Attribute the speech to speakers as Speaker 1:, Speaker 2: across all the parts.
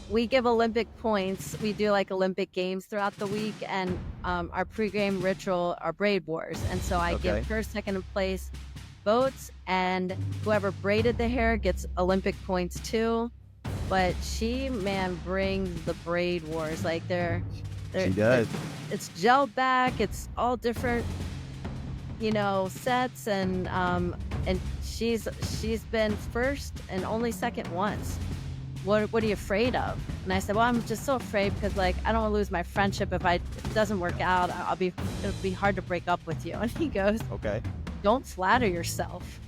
Speaker 1: We give Olympic points. We do like Olympic games throughout the week, and our pregame ritual are Braid Wars. And so I give
Speaker 2: Okay.
Speaker 1: first, second place votes, and whoever braided the hair gets Olympic points too. But she, man, brings the Braid Wars. Like
Speaker 2: She
Speaker 1: they're
Speaker 2: does.
Speaker 1: it's gel back. It's all different, sets, and she's been first and only second once. What are you afraid of? And I said, well, I'm just so afraid because like I don't want to lose my friendship if it doesn't work out. It'll be hard to break up with you. And he goes,
Speaker 2: Okay.
Speaker 1: don't flatter yourself.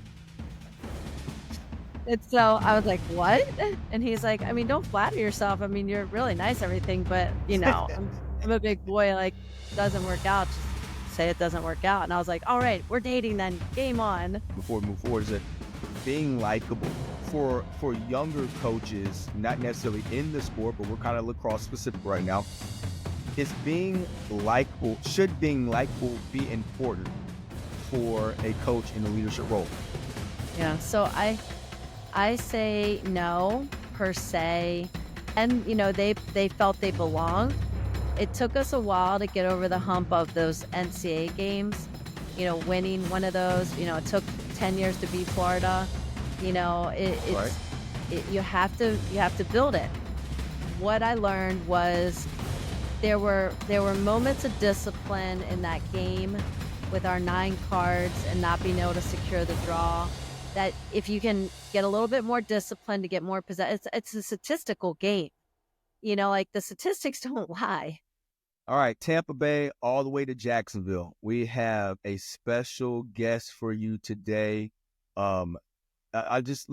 Speaker 1: And so I was like, what? And he's like, I mean, don't flatter yourself. I mean, you're really nice, everything, but I'm a big boy. Like, doesn't work out. Just say it doesn't work out. And I was like, all right, we're dating then. Game on.
Speaker 2: Before we move forward, is it being likable for younger coaches, not necessarily in the sport, but we're kind of lacrosse specific right now. Is being likable, should being likable be important for a coach in a leadership role?
Speaker 1: Yeah. So I say no per se, and they felt they belonged. It took us a while to get over the hump of those NCAA games. Winning one of those. It took 10 years to beat Florida.
Speaker 2: Right.
Speaker 1: You have to build it. What I learned was there were moments of discipline in that game with our 9 cards and not being able to secure the draw. That if you can get a little bit more discipline to get more possession, it's a statistical game. Like the statistics don't lie.
Speaker 2: All right, Tampa Bay all the way to Jacksonville. We have a special guest for you today. Let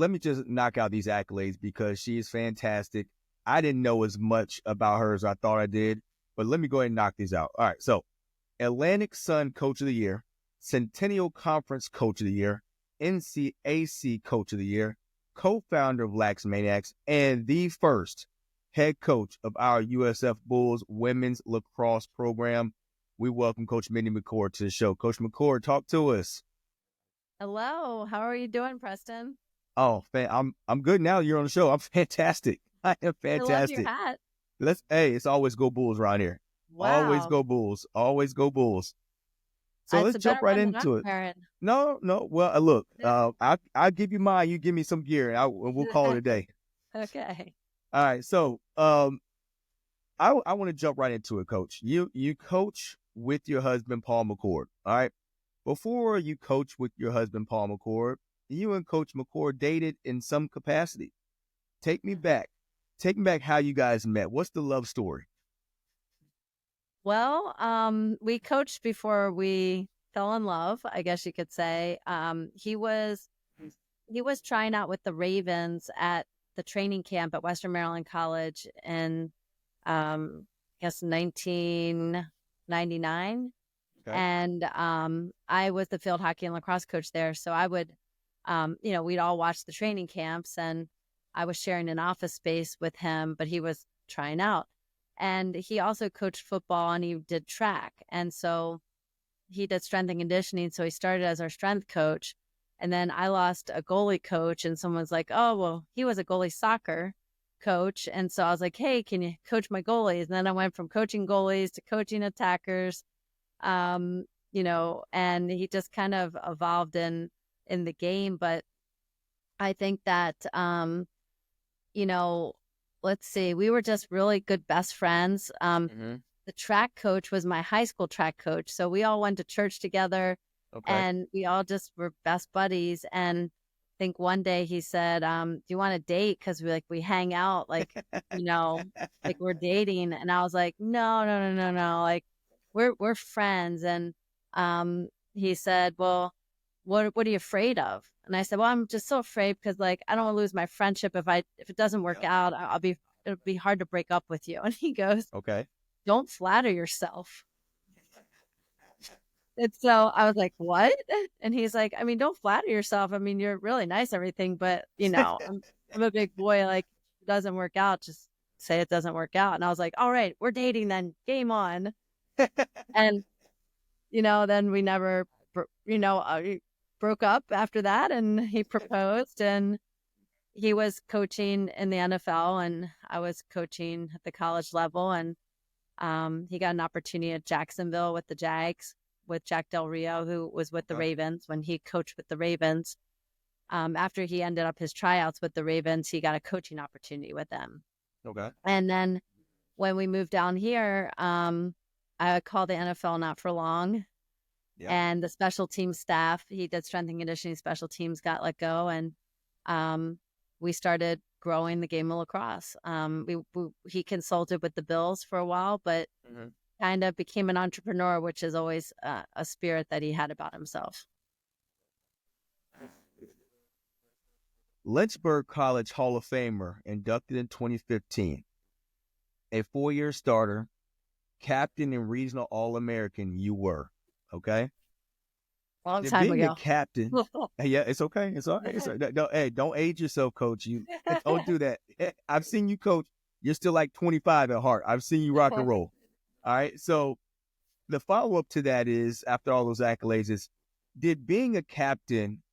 Speaker 2: me just knock out these accolades because she is fantastic. I didn't know as much about her as I thought I did, but let me go ahead and knock these out. All right, so Atlantic Sun Coach of the Year, Centennial Conference Coach of the Year, NCAC Coach of the Year, co-founder of Lax Maniacs, and the first head coach of our USF Bulls women's lacrosse program. We welcome Coach Mindy McCord to the show. Coach McCord, talk to us.
Speaker 1: Hello, how are you doing, Preston?
Speaker 2: Oh, I'm good now. You're on the show. I'm fantastic. I am
Speaker 1: I love your
Speaker 2: fantastic.
Speaker 1: hat.
Speaker 2: It's always go Bulls around here. Always
Speaker 1: Wow,
Speaker 2: go Bulls. Always go Bulls. So
Speaker 1: it's
Speaker 2: let's
Speaker 1: a
Speaker 2: jump
Speaker 1: better
Speaker 2: right
Speaker 1: one than I'm
Speaker 2: into it.
Speaker 1: wearing.
Speaker 2: No. Well, look, I'll give you mine. You give me some gear, and we'll call it a day.
Speaker 1: Okay.
Speaker 2: All right. So, I want to jump right into it, Coach. You coach with your husband, Paul McCord. All right. Before you coach with your husband, Paul McCord, you and Coach McCord dated in some capacity. Take me back. Take me back how you guys met. What's the love story?
Speaker 1: Well, we coached before we fell in love, I guess you could say. He was trying out with the Ravens at the training camp at Western Maryland College in I guess 1999.
Speaker 2: Okay.
Speaker 1: And I was the field hockey and lacrosse coach there. So I would we'd all watch the training camps, and I was sharing an office space with him, but he was trying out. And he also coached football and he did track. And so he did strength and conditioning. So he started as our strength coach. And then I lost a goalie coach, and someone's like, oh, well, he was a goalie soccer coach. And so I was like, hey, can you coach my goalies? And then I went from coaching goalies to coaching attackers, and he just kind of evolved in the game. But I think that, let's see, we were just really good best friends.
Speaker 2: Mm-hmm.
Speaker 1: The track coach was my high school track coach. So we all went to church together,
Speaker 2: Okay.
Speaker 1: and we all just were best buddies. And I think one day he said, do you want to date? Cause we hang out like we're dating. And I was like, no. Like we're friends. And, he said, well, what are you afraid of? And I said, well, I'm just so afraid because like, I don't want to lose my friendship. If it doesn't work
Speaker 2: Yeah.
Speaker 1: out, it'll be hard to break up with you. And he goes,
Speaker 2: Okay.
Speaker 1: don't flatter yourself. And so I was like, what? And he's like, I mean, don't flatter yourself. I mean, you're really nice, everything, but I'm a big boy. Like, if it doesn't work out, just say it doesn't work out. And I was like, all right, we're dating then. Game on. And, then we never, broke up after that. And he proposed, and he was coaching in the NFL and I was coaching at the college level. And he got an opportunity at Jacksonville with the Jags with Jack Del Rio, who was with the Ravens when he coached with the Ravens. After he ended up his tryouts with the Ravens, he got a coaching opportunity with them.
Speaker 2: Okay.
Speaker 1: And then when we moved down here, I called the NFL not for long.
Speaker 2: Yeah.
Speaker 1: And the special team staff, he did strength and conditioning, special teams got let go. And we started growing the game of lacrosse. He consulted with the Bills for a while, but kind of became an entrepreneur, which is always a spirit that he had about himself.
Speaker 2: Lynchburg College Hall of Famer, inducted in 2015. A 4-year starter, captain and regional All-American you were, okay?
Speaker 1: Long time
Speaker 2: being
Speaker 1: ago.
Speaker 2: a captain, yeah, it's okay. It's all right. It's all right. Hey, don't age yourself, coach. You don't do that. I've seen you coach. You're still like 25 at heart. I've seen you rock and roll. All right. So the follow-up to that is, after all those accolades, is did being a captain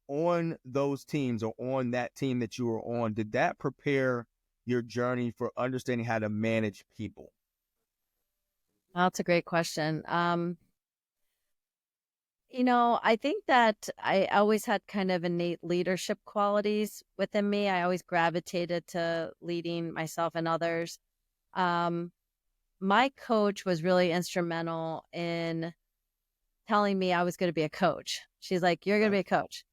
Speaker 2: on those teams or on that team that you were on, did that prepare your journey for understanding how to manage people?
Speaker 1: That's a great question. I think that I always had kind of innate leadership qualities within me. I always gravitated to leading myself and others. My coach was really instrumental in telling me I was going to be a coach. She's like, "You're going to be a coach."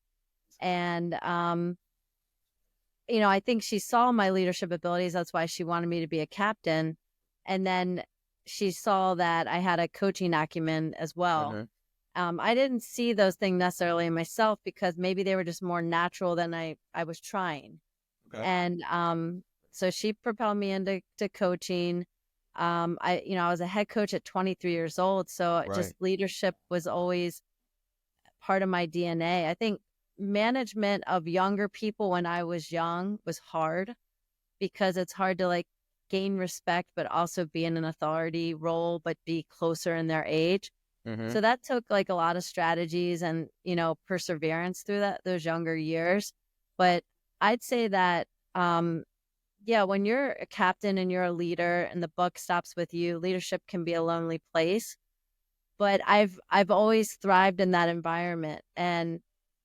Speaker 1: And, I think she saw my leadership abilities. That's why she wanted me to be a captain. And then she saw that I had a coaching acumen as well. I didn't see those things necessarily in myself because maybe they were just more natural than I was trying. Okay. And so she propelled me into coaching. I was a head coach at 23 years old. So just leadership was always part of my DNA. I think management of younger people when I was young was hard because it's hard to gain respect, but also be in an authority role, but be closer in their age. So that took a lot of strategies and, perseverance through those younger years. But I'd say that, when you're a captain and you're a leader and the buck stops with you, leadership can be a lonely place. But I've always thrived in that environment, and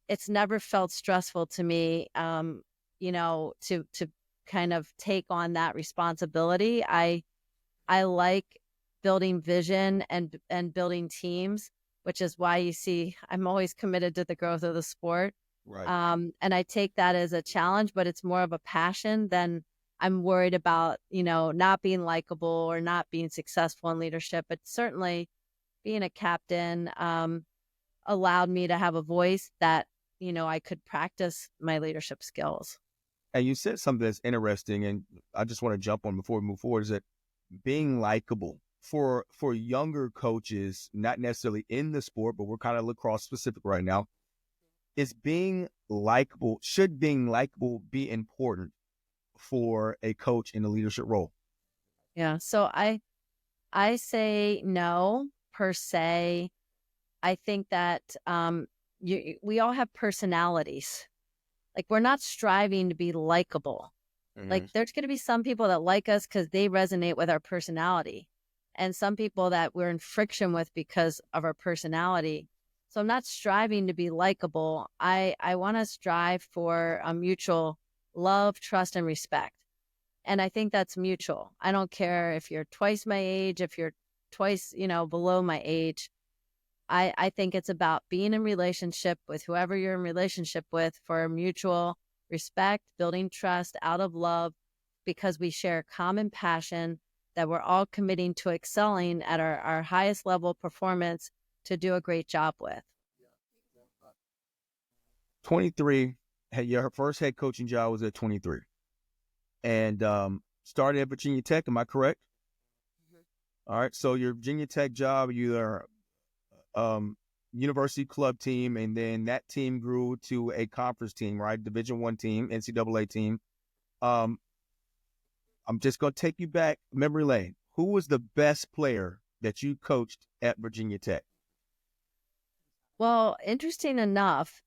Speaker 1: it's never felt stressful to me, to kind of take on that responsibility. I like building vision and building teams, which is why you see I'm always committed to the growth of the sport. And I take that as a challenge, but it's more of a passion than I'm worried about, not being likable or not being successful in leadership. But certainly being a captain allowed me to have a voice that, I could practice my leadership skills.
Speaker 2: And you said something that's interesting, and I just want to jump on before we move forward, is that being likable for younger coaches, not necessarily in the sport, but we're kind of lacrosse specific right now, is being likable, should being likable be important for a coach in a leadership role?
Speaker 1: Yeah. So I say no, per se. I think that we all have personalities. We're not striving to be likable. There's going to be some people that like us because they resonate with our personality, and some people that we're in friction with because of our personality. So I'm not striving to be likable. I want to strive for a mutual love, trust, and respect. And I think that's mutual. I don't care if you're twice my age, if you're twice, below my age. I think it's about being in relationship with whoever you're in relationship with for mutual respect, building trust out of love, because we share a common passion that we're all committing to excelling at our highest level of performance to do a great job with.
Speaker 2: 23, your first head coaching job was at 23. And started at Virginia Tech, am I correct? All right, so your Virginia Tech job, you are university club team, and then that team grew to a conference team, right? Division I team, NCAA team. I'm just going to take you back memory lane. Who was the best player that you coached at Virginia Tech?
Speaker 1: Well, interesting enough,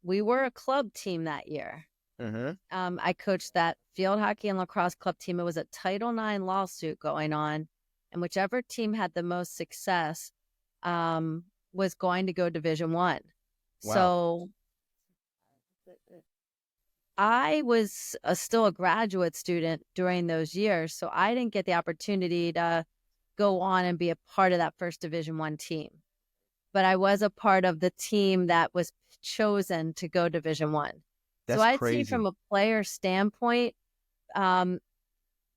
Speaker 1: we were a club team that year. I coached that field hockey and lacrosse club team. It was a Title IX lawsuit going on, and whichever team had the most success was going to go Division One.
Speaker 2: Wow.
Speaker 1: So I was still a graduate student during those years, so I didn't get the opportunity to go on and be a part of that first Division One team. But I was a part of the team that was chosen to go Division One. So
Speaker 2: That's
Speaker 1: I'd say
Speaker 2: crazy.
Speaker 1: from a player standpoint, um,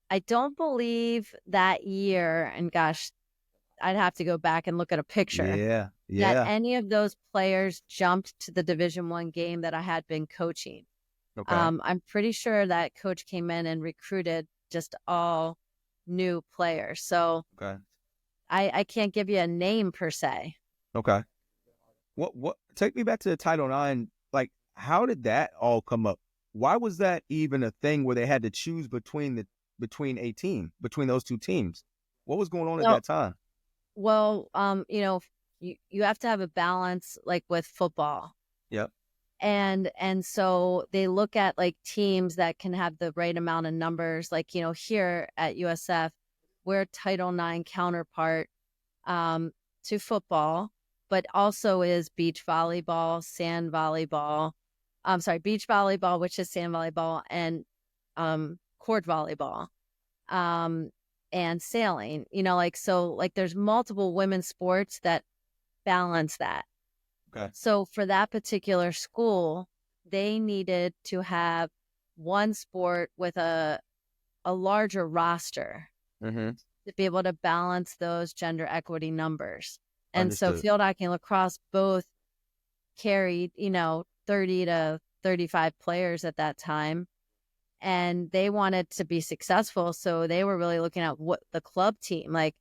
Speaker 1: I don't believe that year, and gosh, I'd have to go back and look at a picture,
Speaker 2: Yeah.
Speaker 1: that
Speaker 2: Yeah.
Speaker 1: any of those players jumped to the Division One game that I had been coaching.
Speaker 2: Okay.
Speaker 1: I'm pretty sure that coach came in and recruited just all new players. So
Speaker 2: Okay.
Speaker 1: I can't give you a name per se.
Speaker 2: Okay. What take me back to the Title IX. Like, how did that all come up? Why was that even a thing where they had to choose between those two teams? What was going on at
Speaker 1: Well,
Speaker 2: that time?
Speaker 1: you have to have a balance like with football.
Speaker 2: Yep.
Speaker 1: And so they look at like teams that can have the right amount of numbers. Like, here at USF, we're Title IX counterpart to football, but also is beach volleyball, sand volleyball. I'm sorry, beach volleyball, which is sand volleyball, and court volleyball, um, and sailing. Like there's multiple women's sports that balance that.
Speaker 2: Okay.
Speaker 1: So for that particular school, they needed to have one sport with a larger roster
Speaker 2: Mm-hmm.
Speaker 1: to be able to balance those gender equity numbers. And so
Speaker 2: Understood.
Speaker 1: field hockey and lacrosse both carried, 30 to 35 players at that time. And they wanted to be successful. So they were really looking at what the club team, like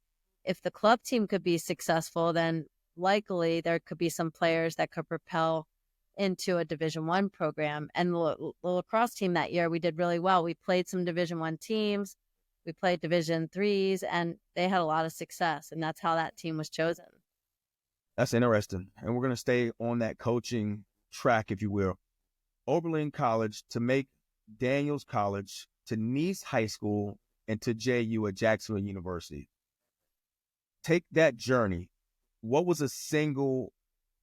Speaker 1: if the club team could be successful, then likely there could be some players that could propel into a Division One program. And the lacrosse team that year, we did really well. We played some Division One teams, we played Division threes, and they had a lot of success. And that's how that team was chosen.
Speaker 2: That's interesting. And we're going to stay on that coaching track, if you will. Oberlin College to make Daniels College to Nice High School and to JU at Jacksonville University. Take that journey. What was a single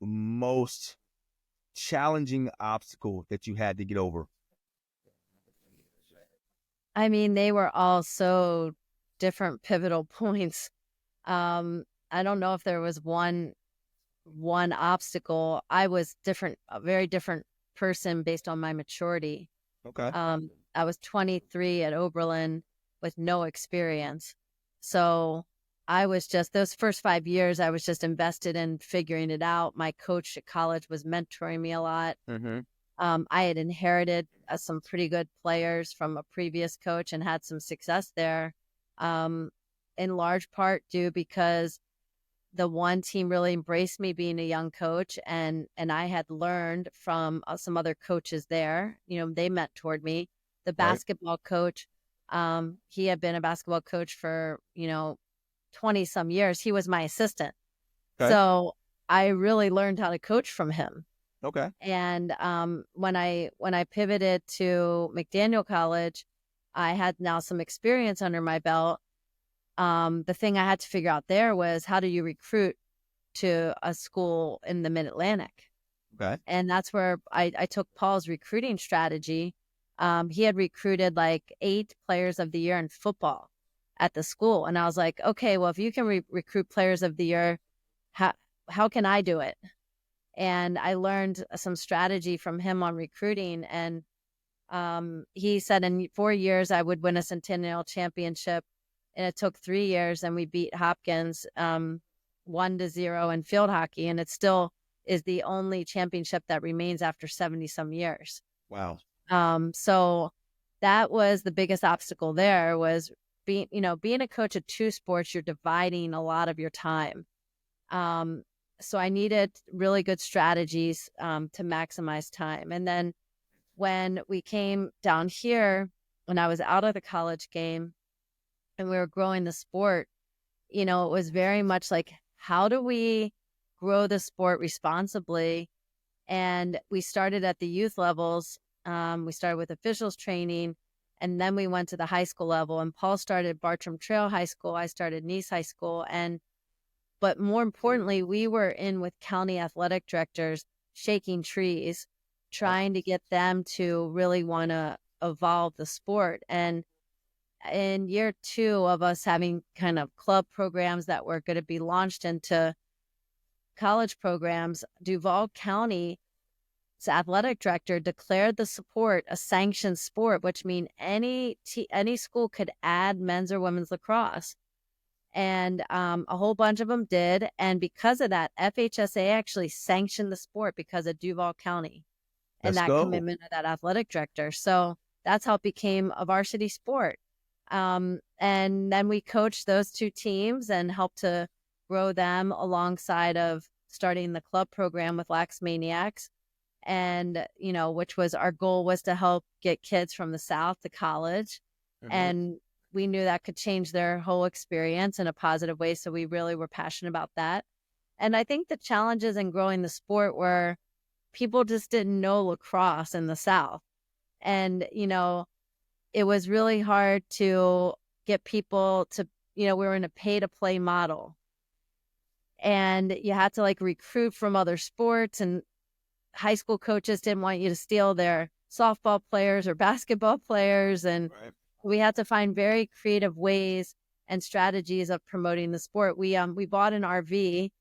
Speaker 2: most challenging obstacle that you had to get over?
Speaker 1: I mean, they were all so different pivotal points. I don't know if there was one obstacle. I was different, a very different person based on my maturity.
Speaker 2: Okay.
Speaker 1: I was 23 at Oberlin with no experience. So I was just, those first 5 years, I was just invested in figuring it out. My coach at college was mentoring me a lot.
Speaker 2: Mm-hmm.
Speaker 1: I had inherited some pretty good players from a previous coach and had some success there, in large part due because the one team really embraced me being a young coach, and I had learned from some other coaches there. They mentored me. The
Speaker 2: Right.
Speaker 1: basketball coach, he had been a basketball coach for 20 some years. He was my assistant,
Speaker 2: Okay.
Speaker 1: so I really learned how to coach from him.
Speaker 2: Okay.
Speaker 1: And when I pivoted to McDaniel College, I had now some experience under my belt. The thing I had to figure out there was, how do you recruit to a school in the Mid-Atlantic?
Speaker 2: Okay.
Speaker 1: And that's where I took Paul's recruiting strategy. He had recruited like 8 players of the year in football at the school. And I was like, okay, well, if you can recruit players of the year, how can I do it? And I learned some strategy from him on recruiting. And he said in 4 years, I would win a Centennial Championship. And it took 3 years, and we beat Hopkins 1-0 in field hockey. And it still is the only championship that remains after 70 some years.
Speaker 2: Wow.
Speaker 1: So that was the biggest obstacle there, was being a coach of 2 sports, you're dividing a lot of your time. So I needed really good strategies to maximize time. And then when we came down here, when I was out of the college game and we were growing the sport, it was very much like, how do we grow the sport responsibly? And we started at the youth levels We started with officials training, and then we went to the high school level. And Paul started Bartram Trail High School. I started Nice High School. But more importantly, we were in with county athletic directors, shaking trees, trying to get them to really want to evolve the sport. And in year 2 of us having kind of club programs that were going to be launched into college programs, Duval County's athletic director declared the sport a sanctioned sport, which means any school could add men's or women's lacrosse. And a whole bunch of them did. And because of that, FHSA actually sanctioned the sport because of Duval County and
Speaker 2: Let's
Speaker 1: that
Speaker 2: go.
Speaker 1: commitment of that athletic director. So that's how it became a varsity sport. And then we coached those 2 teams and helped to grow them alongside of starting the club program with Lax Maniacs. And, which was our goal was to help get kids from the South to college. And we knew that could change their whole experience in a positive way. So we really were passionate about that. And I think the challenges in growing the sport were people just didn't know lacrosse in the South. And, it was really hard to get people to, we were in a pay to play model. And you had to like recruit from other sports, and high school coaches didn't want you to steal their softball players or basketball players. And we had to find very creative ways and strategies of promoting the sport. We bought an RV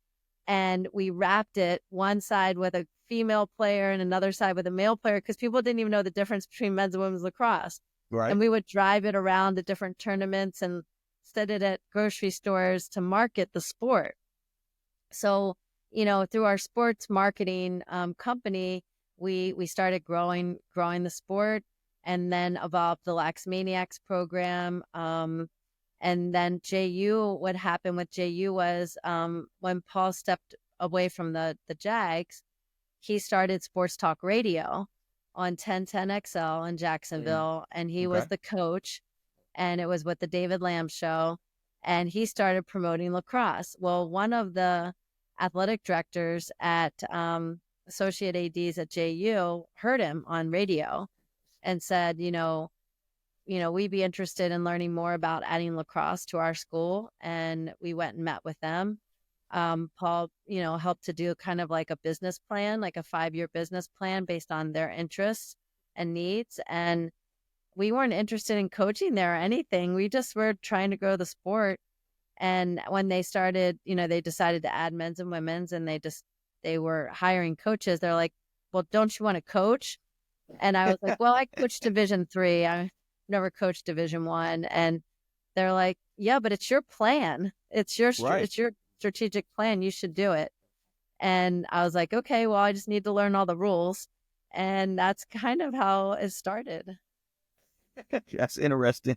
Speaker 1: and we wrapped it one side with a female player and another side with a male player because people didn't even know the difference between men's and women's lacrosse.
Speaker 2: Right.
Speaker 1: And we would drive it around to different tournaments and set it at grocery stores to market the sport. So, through our sports marketing company, we started growing the sport, and then evolved the Lax Maniacs program. And then JU, what happened with JU was when Paul stepped away from the Jags, he started Sports Talk Radio on 1010XL in Jacksonville, and he was the coach, and it was with the David Lamb show, and he started promoting lacrosse. Well, one of the athletic directors at associate ADs at JU heard him on radio and said, we'd be interested in learning more about adding lacrosse to our school. And we went and met with them. Paul, helped to do kind of like a business plan, like a 5-year business plan based on their interests and needs. And we weren't interested in coaching there or anything. We just were trying to grow the sport. And when they started, they decided to add men's and women's, and they were hiring coaches. They're like, well, don't you want to coach? And I was like, well, I coached Division III. I've never coached Division I. And they're like, yeah, but it's your plan. It's your strategic plan. You should do it. And I was like, okay, well, I just need to learn all the rules. And that's kind of how it started.
Speaker 2: That's interesting.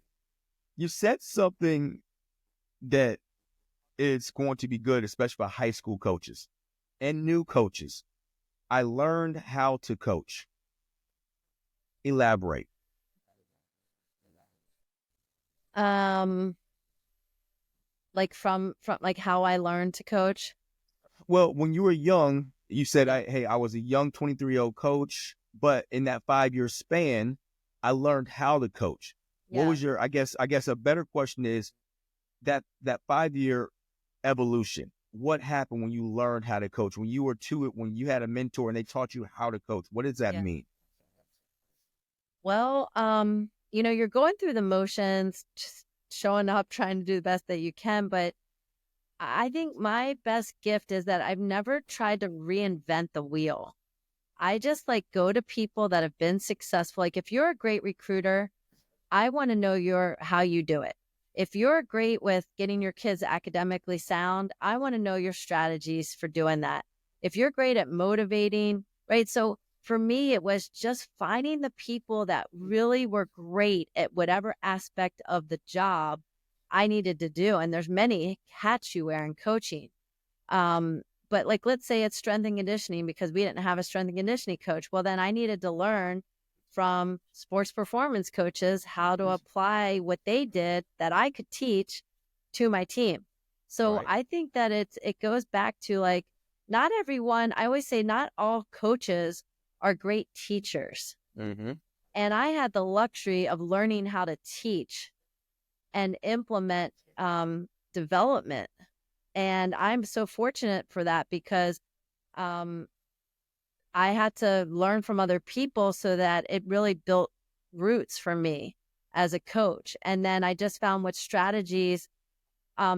Speaker 2: You said something that is going to be good, especially for high school coaches and new coaches. I learned how to coach. Elaborate.
Speaker 1: Like from like how I learned to coach.
Speaker 2: Well, when you were young, you said, I was a young 23-year-old coach, but in that 5-year span, I learned how to coach. Yeah. What was your, I guess a better question is that 5-year evolution. What happened when you learned how to coach? When you were when you had a mentor and they taught you how to coach, what does that mean?
Speaker 1: Well, you're going through the motions, just showing up, trying to do the best that you can. But I think my best gift is that I've never tried to reinvent the wheel. I just go to people that have been successful. Like if you're a great recruiter, I want to know how you do it. If you're great with getting your kids academically sound, I want to know your strategies for doing that. If you're great at motivating, right? So for me, it was just finding the people that really were great at whatever aspect of the job I needed to do. And there's many hats you wear in coaching. But let's say it's strength and conditioning because we didn't have a strength and conditioning coach. Well, then I needed to learn from sports performance coaches how to apply what they did that I could teach to my team. So right. I think that it goes back to not everyone, I always say not all coaches are great teachers.
Speaker 2: Mm-hmm.
Speaker 1: And I had the luxury of learning how to teach and implement development. And I'm so fortunate for that because um, I had to learn from other people so that it really built roots for me as a coach. And then I just found what strategies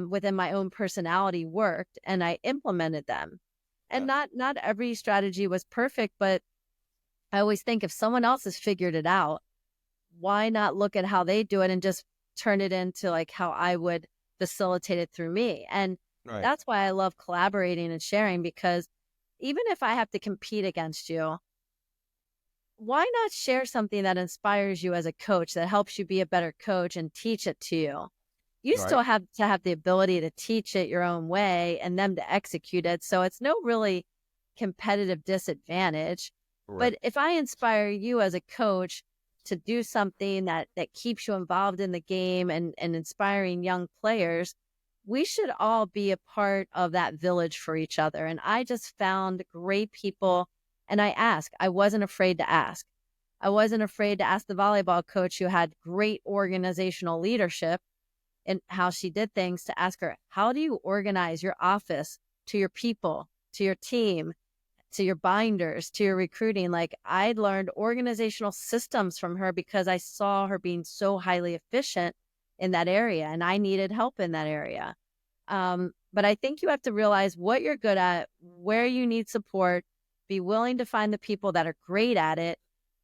Speaker 1: within my own personality worked, and I implemented them. And not every strategy was perfect, but I always think if someone else has figured it out, why not look at how they do it and just turn it into like how I would facilitate it through me? And
Speaker 2: Right.
Speaker 1: that's why I love collaborating and sharing, because even if I have to compete against you, why not share something that inspires you as a coach, that helps you be a better coach, and teach it to you? You
Speaker 2: Right.
Speaker 1: still have to have the ability to teach it your own way and them to execute it. So it's no really competitive disadvantage.
Speaker 2: Correct.
Speaker 1: But if I inspire you as a coach to do something that keeps you involved in the game and inspiring young players, we should all be a part of that village for each other. And I just found great people. And I wasn't afraid to ask. I wasn't afraid to ask the volleyball coach, who had great organizational leadership and how she did things, to ask her, how do you organize your office to your people, to your team, to your binders, to your recruiting? Like, I learned organizational systems from her because I saw her being so highly efficient in that area, and I needed help in that area. But I think you have to realize what you're good at, where you need support, be willing to find the people that are great at it,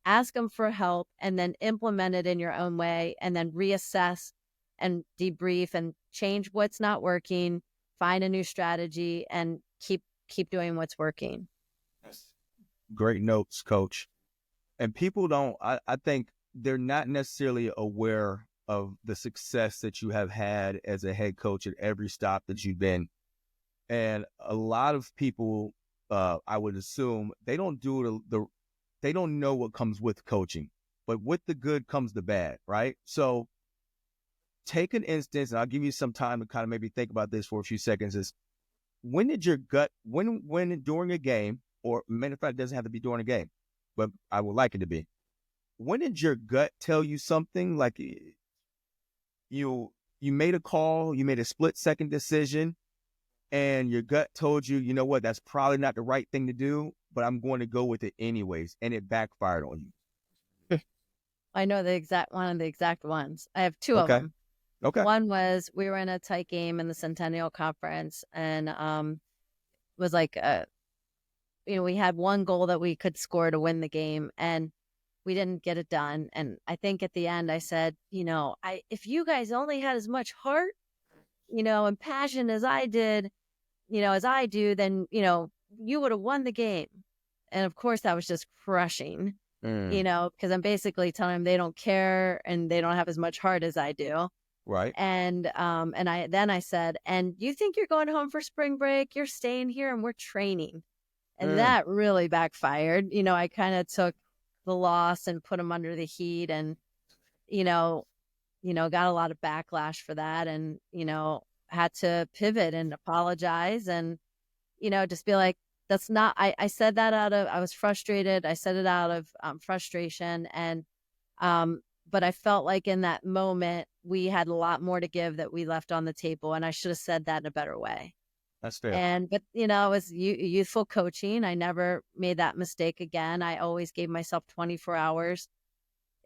Speaker 1: ask them for help, and then implement it in your own way, and then reassess and debrief and change what's not working, find a new strategy, and keep doing what's working.
Speaker 2: Great notes, Coach. And people don't, I think they're not necessarily aware of the success that you have had as a head coach at every stop that you've been. And a lot of people, I would assume, they don't do they don't know what comes with coaching, but with the good comes the bad, right? So take an instance, and I'll give you some time to kind of maybe think about this for a few seconds, is when did your gut, when during a game, or matter of fact, it doesn't have to be during a game, but I would like it to be, when did your gut tell you something, like you made a call, you made a split-second decision, and your gut told you, you know what, that's probably not the right thing to do, but I'm going to go with it anyways, and it backfired on you?
Speaker 1: I know one of the exact ones. I have two of
Speaker 2: Okay.
Speaker 1: them.
Speaker 2: Okay.
Speaker 1: One was, we were in a tight game in the Centennial Conference, and was like we had one goal that we could score to win the game, and we didn't get it done. And I think at the end I said, if you guys only had as much heart, and passion as I did, as I do, then, you would have won the game. And of course that was just crushing, because I'm basically telling them they don't care and they don't have as much heart as I do.
Speaker 2: Right.
Speaker 1: And I said, and you think you're going home for spring break? You're staying here and we're training. And that really backfired. I kind of took the loss and put them under the heat, and, got a lot of backlash for that, and, had to pivot and apologize, and, just be like, that's not, I said that I was frustrated. I said it out of frustration. And, but I felt like in that moment, we had a lot more to give that we left on the table, and I should have said that in a better way.
Speaker 2: That's fair.
Speaker 1: But it was youthful coaching. I never made that mistake again. I always gave myself 24 hours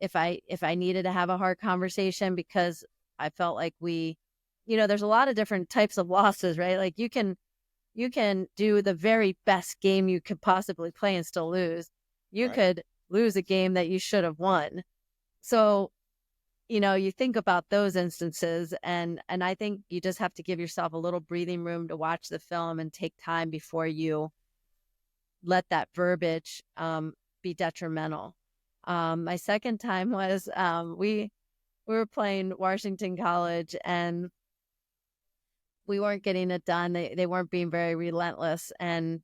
Speaker 1: if I needed to have a hard conversation, because I felt like there's a lot of different types of losses, right? Like you can do the very best game you could possibly play and still lose. You could lose a game that you should have won. So, you think about those instances, and I think you just have to give yourself a little breathing room to watch the film and take time before you let that verbiage be detrimental. My second time was we were playing Washington College, and we weren't getting it done. They weren't being very relentless. And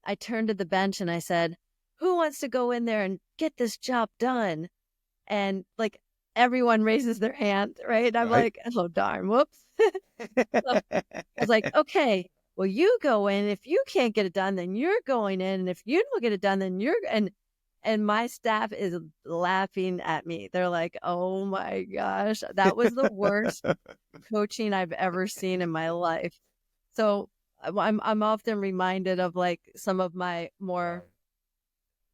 Speaker 1: I turned to the bench and I said, who wants to go in there and get this job done? And like, everyone raises their hand, right? I'm like, oh, darn, whoops. So I was like, okay, well, you go in. If you can't get it done, then you're going in. And if you don't get it done, then And my staff is laughing at me. They're like, "Oh my gosh, that was the worst coaching I've ever seen in my life." So I'm often reminded of like some of my more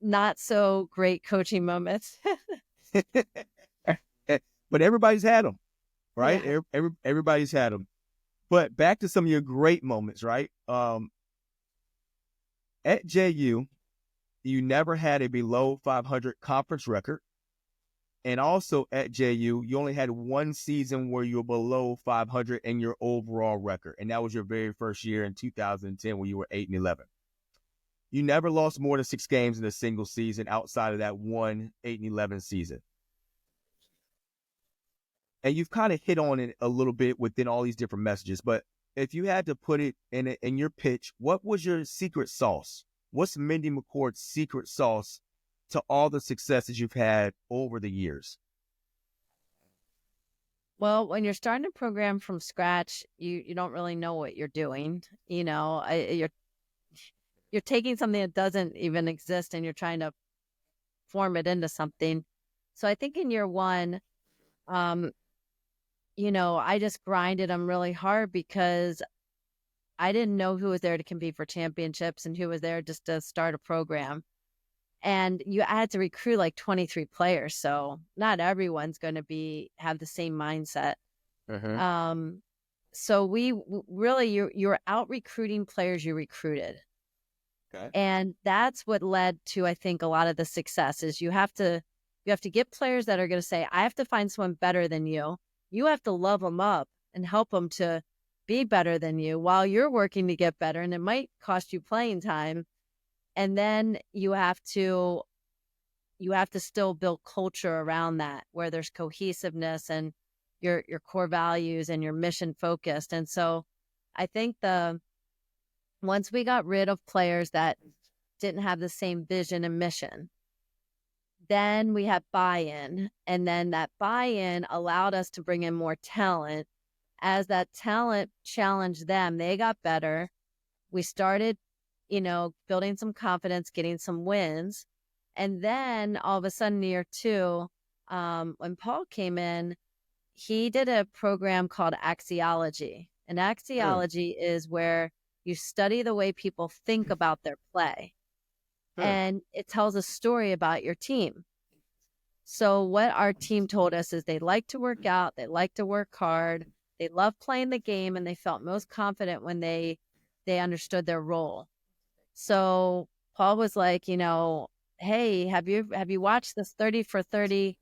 Speaker 1: not so great coaching moments.
Speaker 2: But everybody's had them, right?
Speaker 1: Yeah.
Speaker 2: Everybody's had them. But back to some of your great moments, right? At JU, you never had a below 500 conference record. And also at JU, you only had one season where you were below 500 in your overall record. And that was your very first year in 2010 when you were 8-11. You never lost more than 6 games in a single season outside of that one 8-11 season. And you've kind of hit on it a little bit within all these different messages. But if you had to put it in your pitch, what was your secret sauce? What's Mindy McCord's secret sauce to all the successes you've had over the years?
Speaker 1: Well, when you're starting a program from scratch, you don't really know what you're doing. You're taking something that doesn't even exist and you're trying to form it into something. So I think in year one, I just grinded them really hard because I didn't know who was there to compete for championships and who was there just to start a program. And I had to recruit like 23 players. So not everyone's going to have the same mindset. So you're out recruiting players you recruited.
Speaker 2: Okay.
Speaker 1: And that's what led to, I think, a lot of the success is you have to get players that are going to say, I have to find someone better than you. You have to love them up and help them to be better than you while you're working to get better. And it might cost you playing time. And then you have to still build culture around that where there's cohesiveness and your core values and your mission focused. And so I think once we got rid of players that didn't have the same vision and mission, then we had buy-in. And then that buy-in allowed us to bring in more talent. As that talent challenged them, they got better. We started, building some confidence, getting some wins. And then all of a sudden, year two, when Paul came in, he did a program called axiology. And axiology is where you study the way people think about their play. And it tells a story about your team. So what our team told us is they like to work out, they like to work hard, they love playing the game, and they felt most confident when they understood their role. So Paul was like, hey, have you watched this 30 for 30,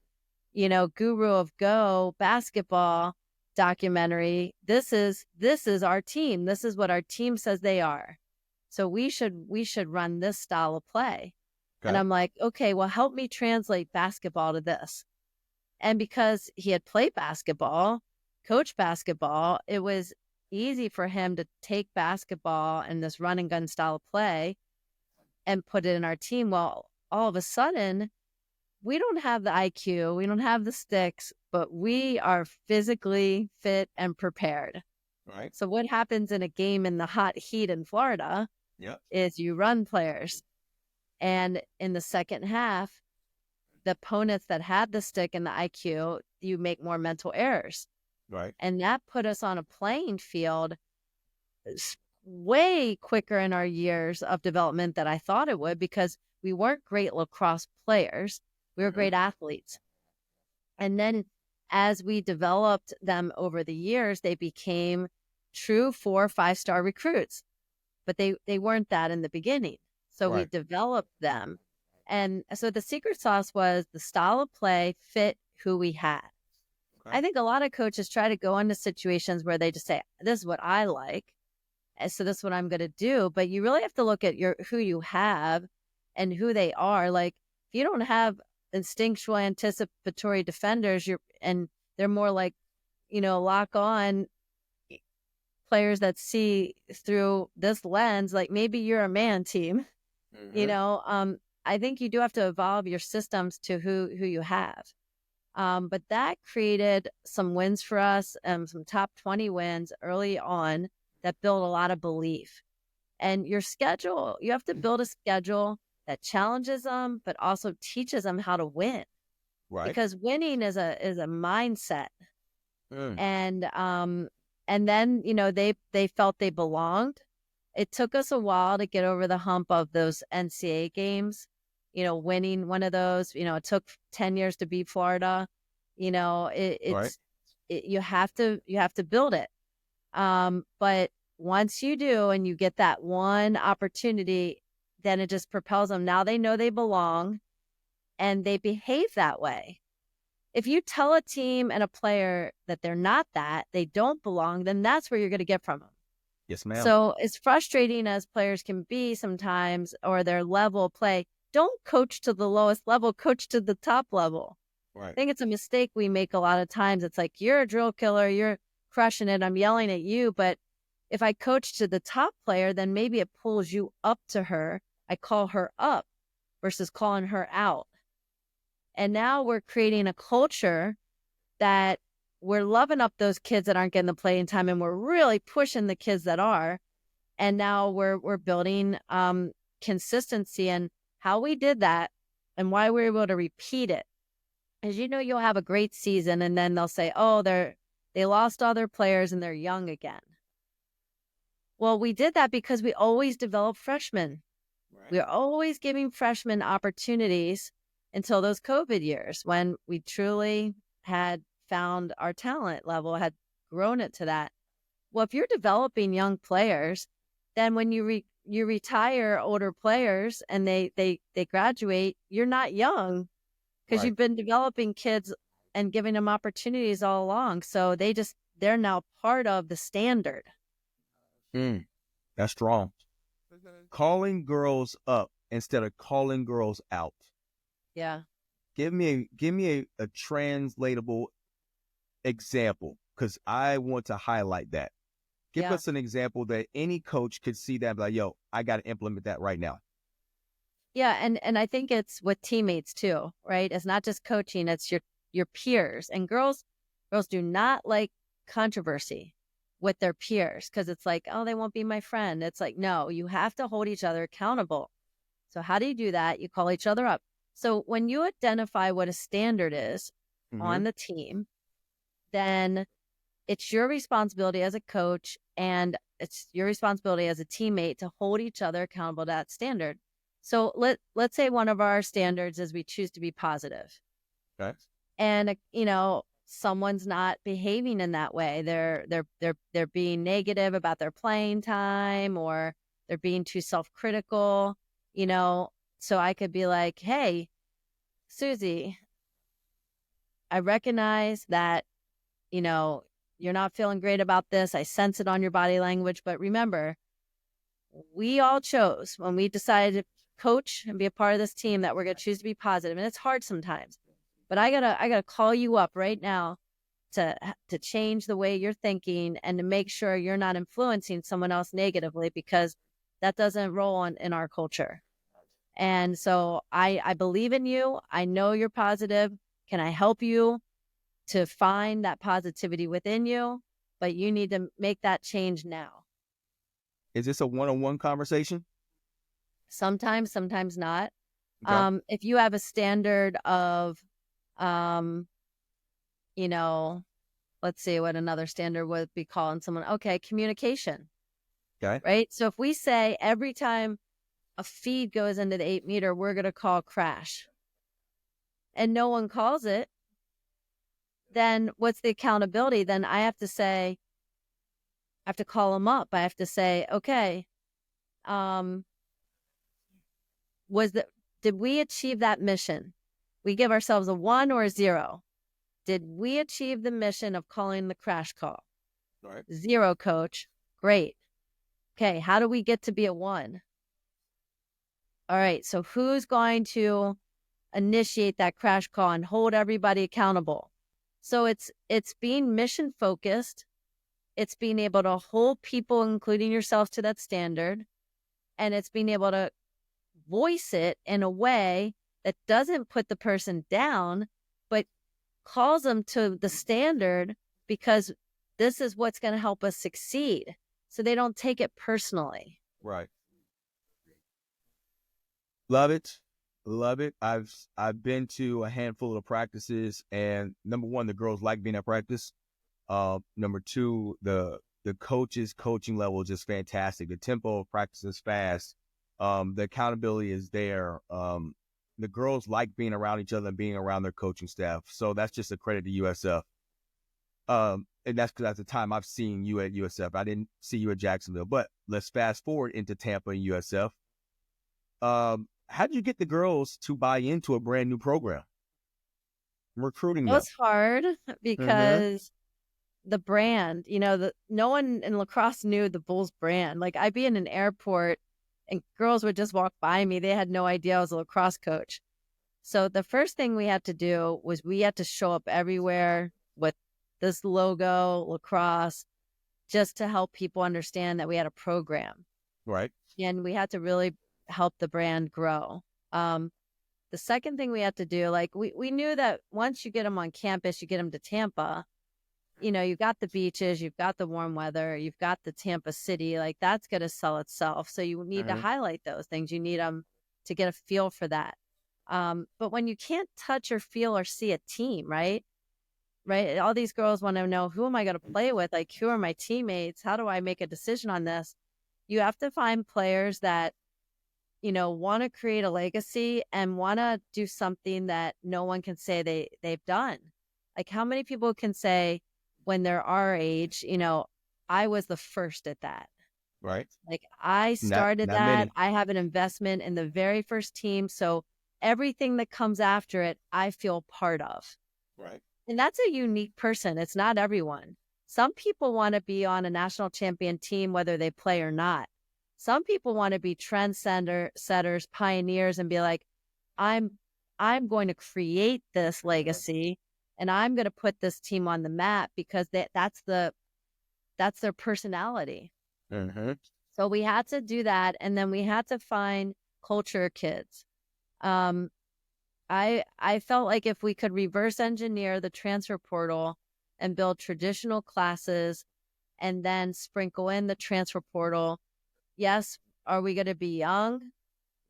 Speaker 1: Guru of Go basketball documentary? This is our team. This is what our team says they are. So we should run this style of play. Okay. And I'm like, okay, well, help me translate basketball to this. And because he had played basketball, coached basketball, it was easy for him to take basketball and this run and gun style of play and put it in our team. Well, all of a sudden, we don't have the IQ, we don't have the sticks, but we are physically fit and prepared.
Speaker 2: Right.
Speaker 1: So what happens in a game in the hot heat in Florida is you run players. And in the second half, the opponents that had the stick and the IQ, you make more mental errors.
Speaker 2: Right.
Speaker 1: And that put us on a playing field way quicker in our years of development than I thought it would, because we weren't great lacrosse players. We were great athletes. And then as we developed them over the years, they became true 4 or 5-star recruits, but they weren't that in the beginning. So we developed them. And so the secret sauce was the style of play fit who we had. I think a lot of coaches try to go into situations where they just say, this is what I like, and so this is what I'm going to do. But you really have to look at who you have and who they are. Like, if you don't have instinctual anticipatory defenders, and they're more like, lock on players that see through this lens, like maybe you're a man team. I think you do have to evolve your systems to who you have. But that created some wins for us, some top 20 wins early on that built a lot of belief. And your schedule, you have to build a schedule that challenges them, but also teaches them how to win.
Speaker 2: Right.
Speaker 1: Because winning is a mindset.
Speaker 2: Mm.
Speaker 1: And then, they felt they belonged. It took us a while to get over the hump of those NCAA games, winning one of those. It took 10 years to beat Florida.
Speaker 2: Right.
Speaker 1: You have to build it. But once you do and you get that one opportunity, then it just propels them. Now they know they belong and they behave that way. If you tell a team and a player that they're not that, they don't belong, then that's where you're going to get from them.
Speaker 2: Yes, ma'am.
Speaker 1: So as frustrating as players can be sometimes, or their level of play, don't coach to the lowest level, coach to the top level.
Speaker 2: Right.
Speaker 1: I think it's a mistake we make a lot of times. It's like, you're a drill killer, you're crushing it, I'm yelling at you. But if I coach to the top player, then maybe it pulls you up to her. I call her up versus calling her out. And now we're creating a culture that we're loving up those kids that aren't getting the playing time, and we're really pushing the kids that are. And now we're building consistency. And how we did that and why we're able to repeat it is, you'll have a great season, and then they'll say, oh, they lost all their players and they're young again. Well, we did that because we always developed freshmen. Right. We're always giving freshmen opportunities until those COVID years when we truly had found our talent level, had grown it to that. Well, if you're developing young players, then when you retire older players and they graduate, you're not young because
Speaker 2: Right.
Speaker 1: you've been developing kids and giving them opportunities all along. So they're now part of the standard.
Speaker 2: That's strong. Calling girls up instead of calling girls out.
Speaker 1: Yeah.
Speaker 2: Give me a translatable example, because I want to highlight that. Give us an example that any coach could see that and be like, yo, I got to implement that right now.
Speaker 1: Yeah, and I think it's with teammates too, right? It's not just coaching, it's your peers. And girls do not like controversy with their peers, because it's like, oh, they won't be my friend. It's like, no, you have to hold each other accountable. So how do you do that? You call each other up. So when you identify what a standard is on the team, then it's your responsibility as a coach and it's your responsibility as a teammate to hold each other accountable to that standard. So let's say one of our standards is we choose to be positive.
Speaker 2: Okay.
Speaker 1: And someone's not behaving in that way. They're being negative about their playing time, or they're being too self-critical, So I could be like, hey, Susie, I recognize that, you're not feeling great about this. I sense it on your body language. But remember, we all chose when we decided to coach and be a part of this team that we're going to choose to be positive. And it's hard sometimes. But I gotta call you up right now to change the way you're thinking and to make sure you're not influencing someone else negatively, because that doesn't roll in our culture. And so I believe in you. I know you're positive. Can I help you to find that positivity within you? But you need to make that change now.
Speaker 2: Is this a one-on-one conversation?
Speaker 1: Sometimes not.
Speaker 2: Okay.
Speaker 1: If you have a standard of, let's see what another standard would be calling someone. Okay, communication.
Speaker 2: Okay.
Speaker 1: Right? So if we say every time a feed goes into the 8-meter, we're going to call crash, and no one calls it, then what's the accountability? Then I have to call them up. I have to say, okay, did we achieve that mission? We give ourselves a 1 or a 0. Did we achieve the mission of calling the crash call?
Speaker 2: Right.
Speaker 1: 0, coach. Great. Okay, how do we get to be a 1? All right, so who's going to initiate that crash call and hold everybody accountable? So it's being mission focused. It's being able to hold people, including yourself, to that standard. And it's being able to voice it in a way that doesn't put the person down, but calls them to the standard, because this is what's going to help us succeed. So they don't take it personally.
Speaker 2: Right. Love it. Love it. I've been to a handful of practices, and number one, the girls like being at practice. Number two, the coaches coaching level is just fantastic. The tempo of practice is fast. The accountability is there. The girls like being around each other and being around their coaching staff. So that's just a credit to USF. And that's because at the time I've seen you at USF. I didn't see you at Jacksonville, but let's fast forward into Tampa and USF. How did you get the girls to buy into a brand new program? Recruiting
Speaker 1: It
Speaker 2: them.
Speaker 1: was hard because the brand, no one in lacrosse knew the Bulls brand. Like, I'd be in an airport and girls would just walk by me. They had no idea I was a lacrosse coach. So the first thing we had to do was we had to show up everywhere with this logo, lacrosse, just to help people understand that we had a program.
Speaker 2: Right.
Speaker 1: And we had to really help the brand grow. The second thing we had to do, like, we knew that once you get them on campus, you get them to Tampa, you've got the beaches, you've got the warm weather, you've got the Tampa City, like, that's going to sell itself. So you need to highlight those things. You need them to get a feel for that. But when you can't touch or feel or see a team, right? All these girls want to know, who am I going to play with? Like, who are my teammates? How do I make a decision on this? You have to find players that, want to create a legacy and want to do something that no one can say they've done. Like, how many people can say when they're our age, I was the first at that.
Speaker 2: Right.
Speaker 1: Like, I started
Speaker 2: not
Speaker 1: that.
Speaker 2: many.
Speaker 1: I have an investment in the very first team. So everything that comes after it, I feel part of.
Speaker 2: Right.
Speaker 1: And that's a unique person. It's not everyone. Some people want to be on a national champion team, whether they play or not. Some people want to be setters, pioneers, and be like, I'm going to create this legacy, and I'm going to put this team on the map because that's their personality. So we had to do that, and then we had to find culture kids. I felt like if we could reverse engineer the transfer portal and build traditional classes and then sprinkle in the transfer portal, yes, are we going to be young?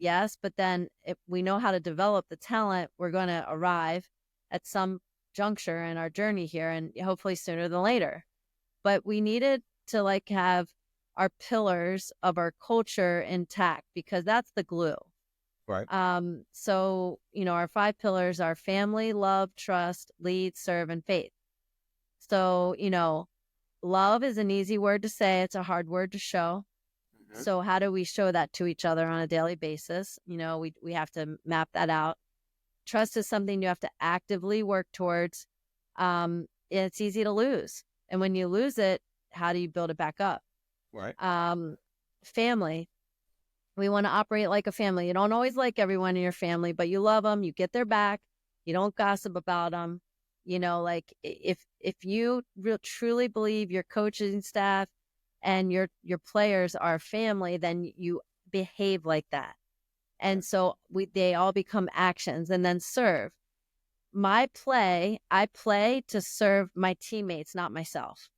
Speaker 1: Yes, but then if we know how to develop the talent, we're going to arrive at some juncture in our journey here, and hopefully sooner than later. But we needed to have our pillars of our culture intact, because that's the glue.
Speaker 2: Right.
Speaker 1: So, our 5 pillars are family, love, trust, lead, serve, and faith. So, love is an easy word to say. It's a hard word to show. So how do we show that to each other on a daily basis? We have to map that out. Trust is something you have to actively work towards. It's easy to lose. And when you lose it, how do you build it back up?
Speaker 2: Right.
Speaker 1: Family. We want to operate like a family. You don't always like everyone in your family, but you love them. You get their back. You don't gossip about them. If you truly believe your coaching staff and your players are family, then you behave like that. And so they all become actions. And then serve. I play to serve my teammates, not myself.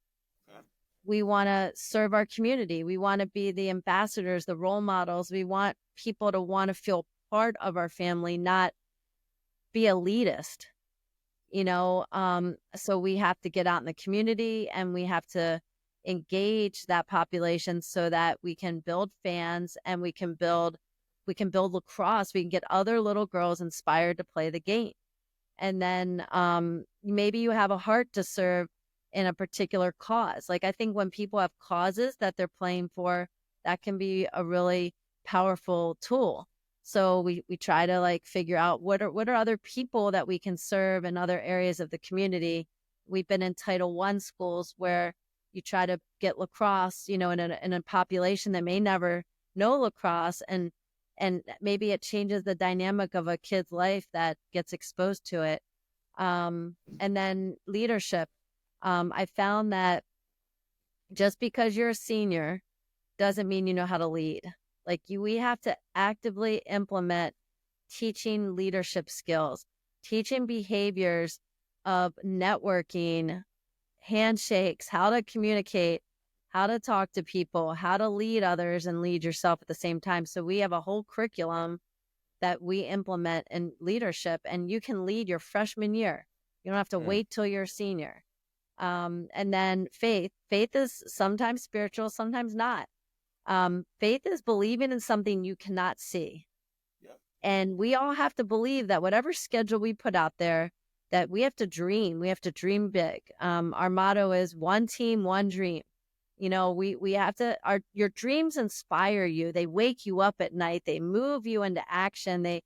Speaker 1: We want to serve our community. We want to be the ambassadors, the role models. We want people to want to feel part of our family, not be elitist. So we have to get out in the community and we have to engage that population so that we can build fans and we can build lacrosse. We can get other little girls inspired to play the game. And then maybe you have a heart to serve in a particular cause. Like, I think when people have causes that they're playing for, that can be a really powerful tool. So we try to figure out what are other people that we can serve in other areas of the community. We've been in Title I schools where you try to get lacrosse, in a population that may never know lacrosse, and maybe it changes the dynamic of a kid's life that gets exposed to it. And then leadership. I found that just because you're a senior doesn't mean you know how to lead. We have to actively implement teaching leadership skills, teaching behaviors of networking, handshakes, how to communicate, how to talk to people, how to lead others and lead yourself at the same time. So we have a whole curriculum that we implement in leadership, and you can lead your freshman year. You don't have to wait till you're a senior. And then faith is sometimes spiritual, sometimes not. Faith is believing in something you cannot see.
Speaker 2: Yep.
Speaker 1: And we all have to believe that whatever schedule we put out there, that we have to dream. We have to dream big. Our motto is one team, one dream. You know, we have to, your dreams inspire you. They wake you up at night. They move you into action. They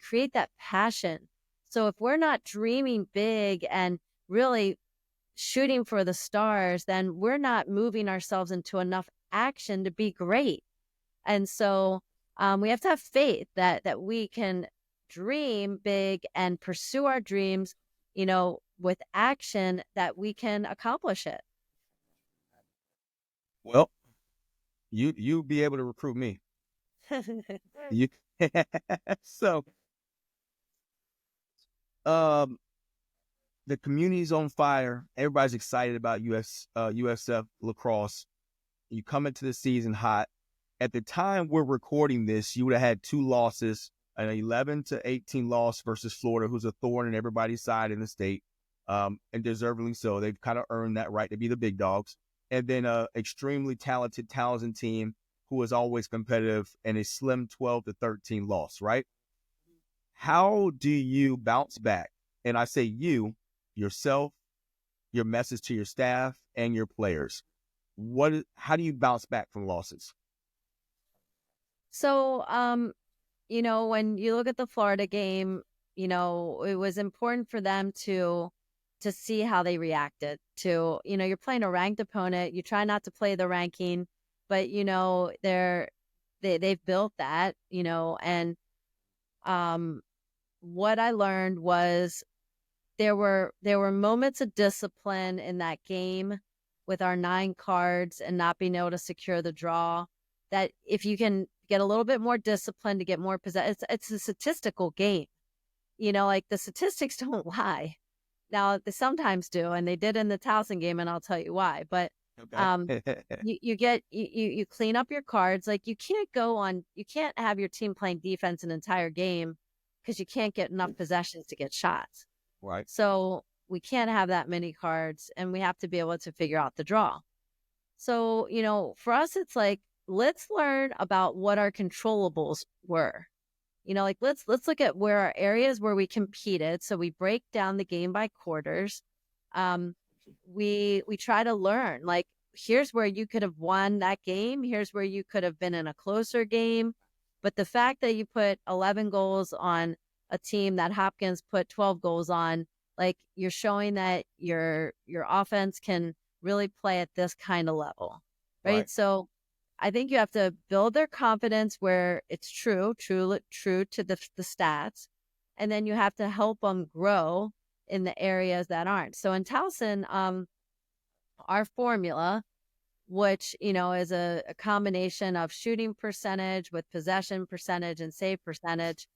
Speaker 1: create that passion. So if we're not dreaming big and really shooting for the stars, then we're not moving ourselves into enough action to be great. And so we have to have faith that we can dream big and pursue our dreams, you know, with action, that we can accomplish it.
Speaker 2: Well, you be able to recruit me. You so the community's on fire. Everybody's excited about USF Lacrosse. You come into the season hot. At the time we're recording this, you would have had 2 losses, an 11-18 loss versus Florida, who's a thorn in everybody's side in the state, and deservedly so. They've kind of earned that right to be the big dogs. And then a extremely talented Townsend team who is always competitive, and a slim 12-13 loss, right? How do you bounce back? And I say you, yourself, your message to your staff, and your players. How do you bounce back from losses?
Speaker 1: So, you know, when you look at the Florida game, you know, it was important for them to see how they reacted to, you know, you're playing a ranked opponent. You try not to play the ranking, but, you know, they've built that, you know, and what I learned was there were moments of discipline in that game with our 9 cards and not being able to secure the draw, that if you can get a little bit more discipline to get more possession, it's a statistical game. You know, like the statistics don't lie. Now they sometimes do, and they did in the Towson game, and I'll tell you why. But you clean up your cards. Like you can't have your team playing defense an entire game because you can't get enough possessions to get shots.
Speaker 2: Right.
Speaker 1: So we can't have that many cards, and we have to be able to figure out the draw. So, you know, for us, it's like, let's learn about what our controllables were. You know, like let's look at where our areas where we competed. So we break down the game by quarters. We try to learn, like, here's where you could have won that game. Here's where you could have been in a closer game. But the fact that you put 11 goals on a team that Hopkins put 12 goals on, like, you're showing that your offense can really play at this kind of level, right? So I think you have to build their confidence where it's true to the stats, and then you have to help them grow in the areas that aren't. So in Towson, our formula, which, you know, is a combination of shooting percentage with possession percentage and save percentage,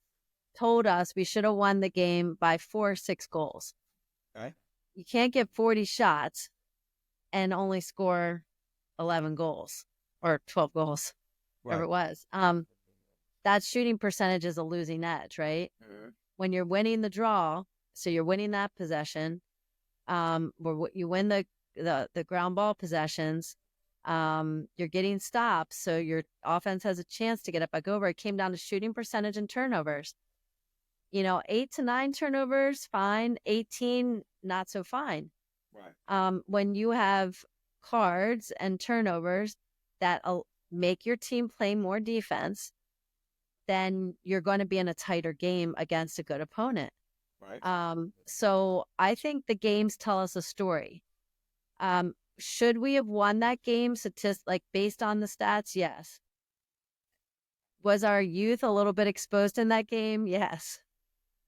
Speaker 1: told us we should have won the game by 4 or 6 goals.
Speaker 2: Okay.
Speaker 1: You can't get 40 shots and only score 11 goals or 12 goals, whatever it was. That shooting percentage is a losing edge, right? Mm-hmm. When you're winning the draw, so you're winning that possession, where you win the ground ball possessions, you're getting stops, so your offense has a chance to get it back over. It came down to shooting percentage and turnovers. You know, 8 to 9 turnovers, fine. 18, not so fine. Right. When you have cards and turnovers that make your team play more defense, then you're going to be in a tighter game against a good opponent. Right. So I think the games tell us a story. Should we have won that game like based on the stats? Yes. Was our youth a little bit exposed in that game? Yes.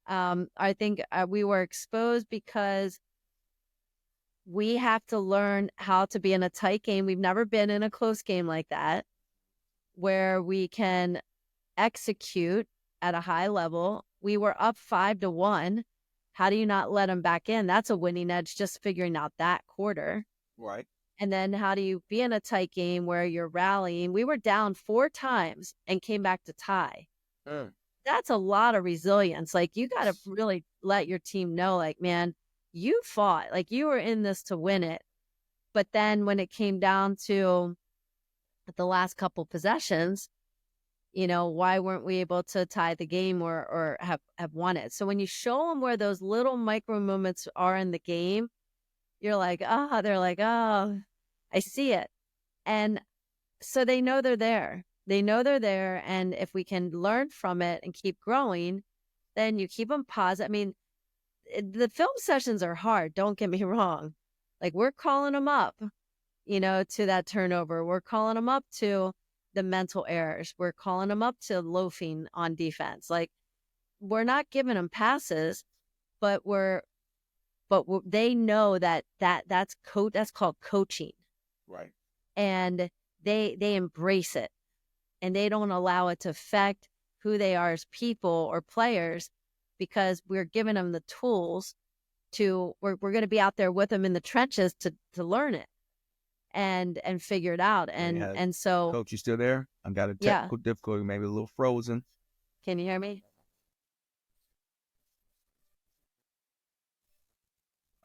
Speaker 1: I think we were exposed because we have to learn how to be in a tight game. We've never been in a close game like that, where we can execute at a high level. We were up 5-1. How do you not let them back in? That's a winning edge, just figuring out that quarter.
Speaker 2: Right.
Speaker 1: And then how do you be in a tight game where you're rallying? We were down 4 times and came back to tie. that's a lot of resilience. Like, you got to really let your team know, like, man, you fought, like, you were in this to win it. But then when it came down to the last couple possessions, why weren't we able to tie the game or have won it? So when you show them where those little micro moments are in the game, you're like, oh, they're like, oh, I see it. And so they know they're there. They know they're there. And if we can learn from it and keep growing, then you keep them positive. I mean, the film sessions are hard. Don't get me wrong. Like, we're calling them up, to that turnover. We're calling them up to the mental errors. We're calling them up to loafing on defense. Like, we're not giving them passes, but they know that's called coaching.
Speaker 2: Right.
Speaker 1: And they embrace it, and they don't allow it to affect who they are as people or players, because we're giving them the tools we're going to be out there with them in the trenches to learn it and figure it out. And so,
Speaker 2: Coach, you still there? I got a technical difficulty, maybe a little frozen.
Speaker 1: Can you hear me?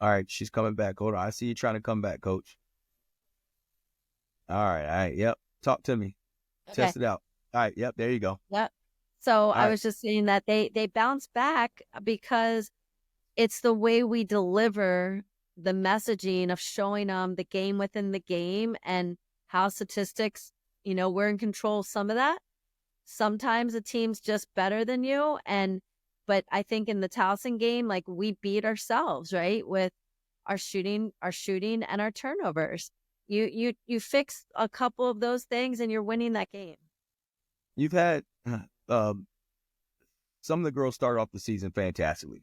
Speaker 2: All right, she's coming back. Hold on. I see you trying to come back, Coach. All right. Yep. Talk to me.
Speaker 1: Okay.
Speaker 2: Test it out. All right. Yep. There you go.
Speaker 1: Yep. So I
Speaker 2: right.
Speaker 1: was just saying that they bounce back because it's the way we deliver the messaging of showing them the game within the game and how statistics, we're in control of some of that. Sometimes the team's just better than you. But I think in the Towson game, like, we beat ourselves, right? With our shooting and our turnovers. You fix a couple of those things and you're winning that game.
Speaker 2: You've had some of the girls start off the season fantastically.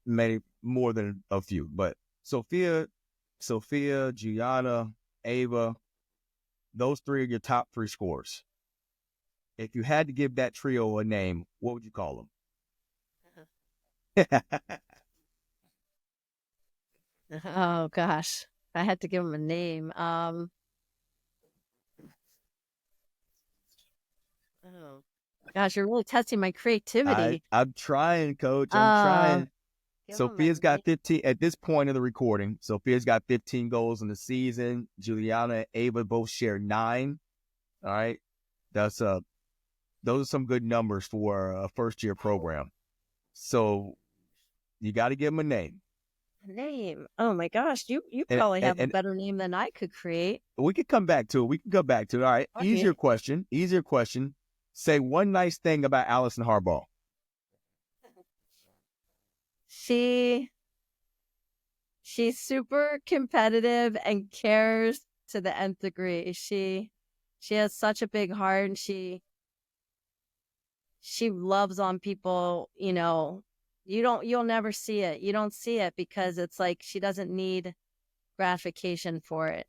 Speaker 2: Many more than a few, but Sophia, Gianna, Ava, those three are your top three scorers. If you had to give that trio a name, what would you call them?
Speaker 1: Oh gosh, I had to give them a name. Oh gosh, you're really testing my creativity.
Speaker 2: I'm trying, Coach. I'm trying. Sophia's got 15 at this point of the recording. Sophia's got 15 goals in the season. Juliana and Ava both share 9. All right, those are some good numbers for a first-year program. So you got to give them a name.
Speaker 1: Name? Oh my gosh, you probably have a better name than I could create.
Speaker 2: We could come back to it. All right, okay. Easier question. Say one nice thing about Allison Harbaugh.
Speaker 1: She's super competitive and cares to the nth degree. She has such a big heart, and she loves on people. You'll never see it. You don't see it because it's like she doesn't need gratification for it.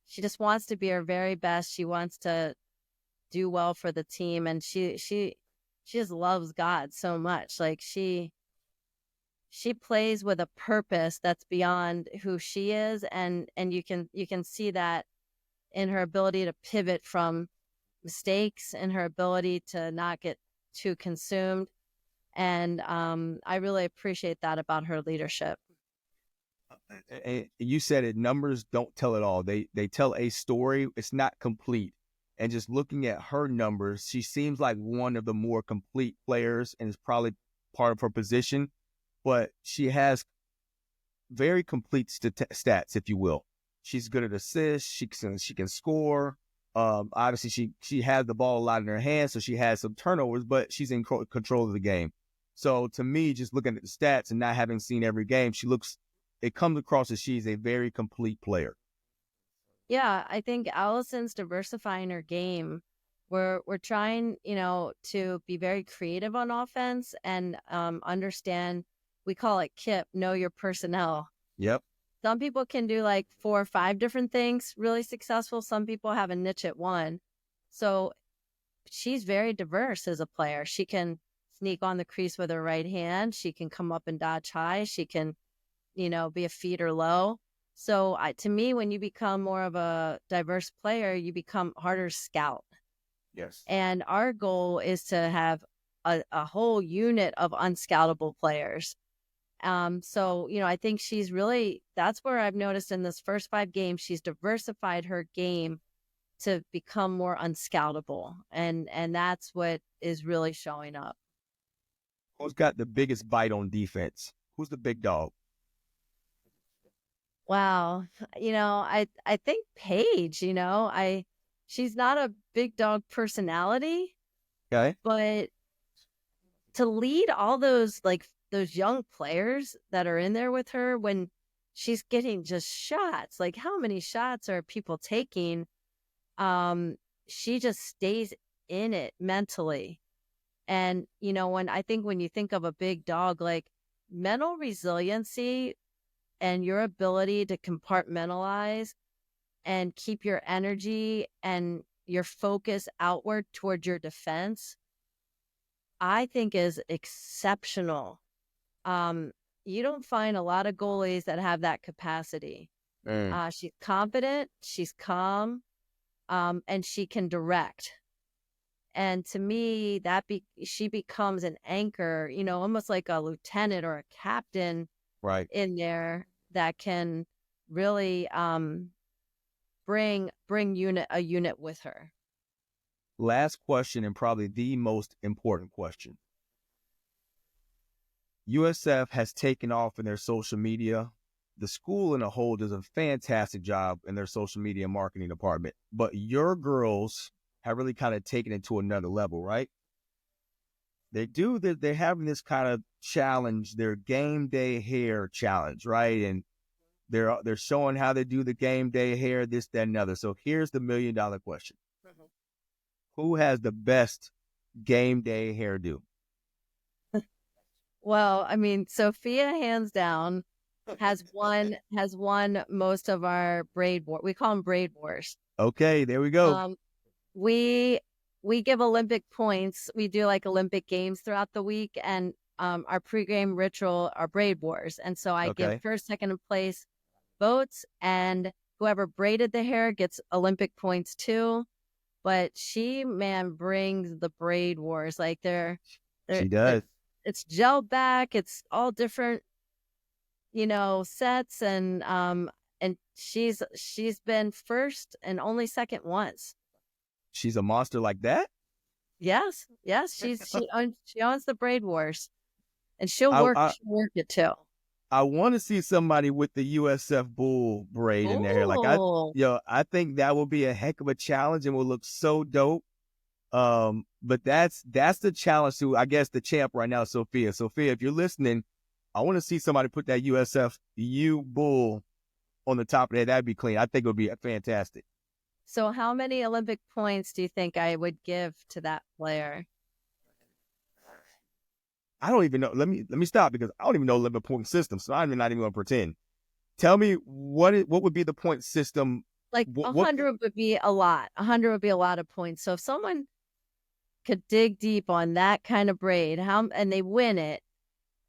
Speaker 1: She just wants to be her very best. She wants to do well for the team, and she just loves God so much. Like, she plays with a purpose that's beyond who she is, and you can see that in her ability to pivot from mistakes and her ability to not get too consumed. And I really appreciate that about her leadership.
Speaker 2: You said it, numbers don't tell it all. They tell a story. It's not complete. And just looking at her numbers, she seems like one of the more complete players, and is probably part of her position. But she has very complete stats, if you will. She's good at assists. She can score. Obviously, she has the ball a lot in her hands, so she has some turnovers, but she's in control of the game. So to me, just looking at the stats and not having seen every game, it comes across as she's a very complete player.
Speaker 1: Yeah, I think Allison's diversifying her game. We're trying, to be very creative on offense and understand. We call it KIP, know your personnel.
Speaker 2: Yep.
Speaker 1: Some people can do like 4 or 5 different things really successful. Some people have a niche at one. So she's very diverse as a player. She can sneak on the crease with her right hand. She can come up and dodge high. She can, be a feeder low. So to me, when you become more of a diverse player, you become harder to scout.
Speaker 2: Yes.
Speaker 1: And our goal is to have a whole unit of unscoutable players. So, I think that's where I've noticed in this first 5 games, she's diversified her game to become more unscoutable. And that's what is really showing up.
Speaker 2: Who's got the biggest bite on defense? Who's the big dog?
Speaker 1: Wow. I think Paige, she's not a big dog personality,
Speaker 2: Okay.
Speaker 1: but to lead all those young players that are in there with her when she's getting just shots, like how many shots are people taking? She just stays in it mentally. And, when you think of a big dog, like mental resiliency and your ability to compartmentalize and keep your energy and your focus outward toward your defense, I think is exceptional. You don't find a lot of goalies that have that capacity. She's confident, she's calm, and she can direct. And to me, she becomes an anchor, almost like a lieutenant or a captain
Speaker 2: Right.
Speaker 1: in there that can really bring a unit with her.
Speaker 2: Last question, and probably the most important question. USF has taken off in their social media. The school in a whole does a fantastic job in their social media marketing department. But your girls have really kind of taken it to another level, right? They're having this kind of challenge, their game day hair challenge, right? And they're showing how they do the game day hair, this, that, and other. So here's the $1 million question. Who has the best game day hairdo?
Speaker 1: Well, I mean, Sophia, hands down, has won most of our braid war. We call them braid wars.
Speaker 2: Okay, there we go.
Speaker 1: We give Olympic points. We do like Olympic games throughout the week, and our pregame ritual are braid wars. And so I give first, second, and place votes, and whoever braided the hair gets Olympic points too. But she, man, brings the braid wars. Like
Speaker 2: she does.
Speaker 1: It's gel back. It's all different, sets, and she's been first and only second once.
Speaker 2: She's a monster like that?
Speaker 1: Yes. She owns the braid wars, and she'll work it too.
Speaker 2: I want to see somebody with the USF Bull braid in their hair. Like I think that will be a heck of a challenge and will look so dope. But that's the challenge to, I guess, the champ right now, Sophia. Sophia, if you're listening, I want to see somebody put that USF Bull on the top of that. That'd be clean. I think it would be fantastic.
Speaker 1: So how many Olympic points do you think I would give to that player?
Speaker 2: I don't even know. Let me stop, because I don't even know the Olympic point system, so I'm not even going to pretend. Tell me what would be the point system?
Speaker 1: Like 100 would be a lot. 100 would be a lot of points. So if someone could dig deep on that kind of braid, and they win it,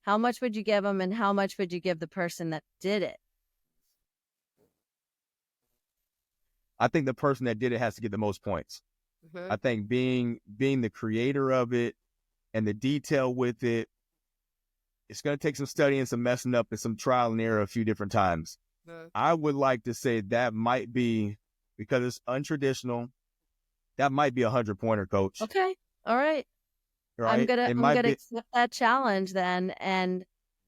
Speaker 1: how much would you give them, and how much would you give the person that did it?
Speaker 2: I think the person that did it has to get the most points. I think being the creator of it and the detail with it, it's going to take some studying, some messing up, and some trial and error a few different times. I would like to say that might be, because it's untraditional, that might be 100-pointer, Coach.
Speaker 1: Okay. All right. I'm gonna accept that challenge then. And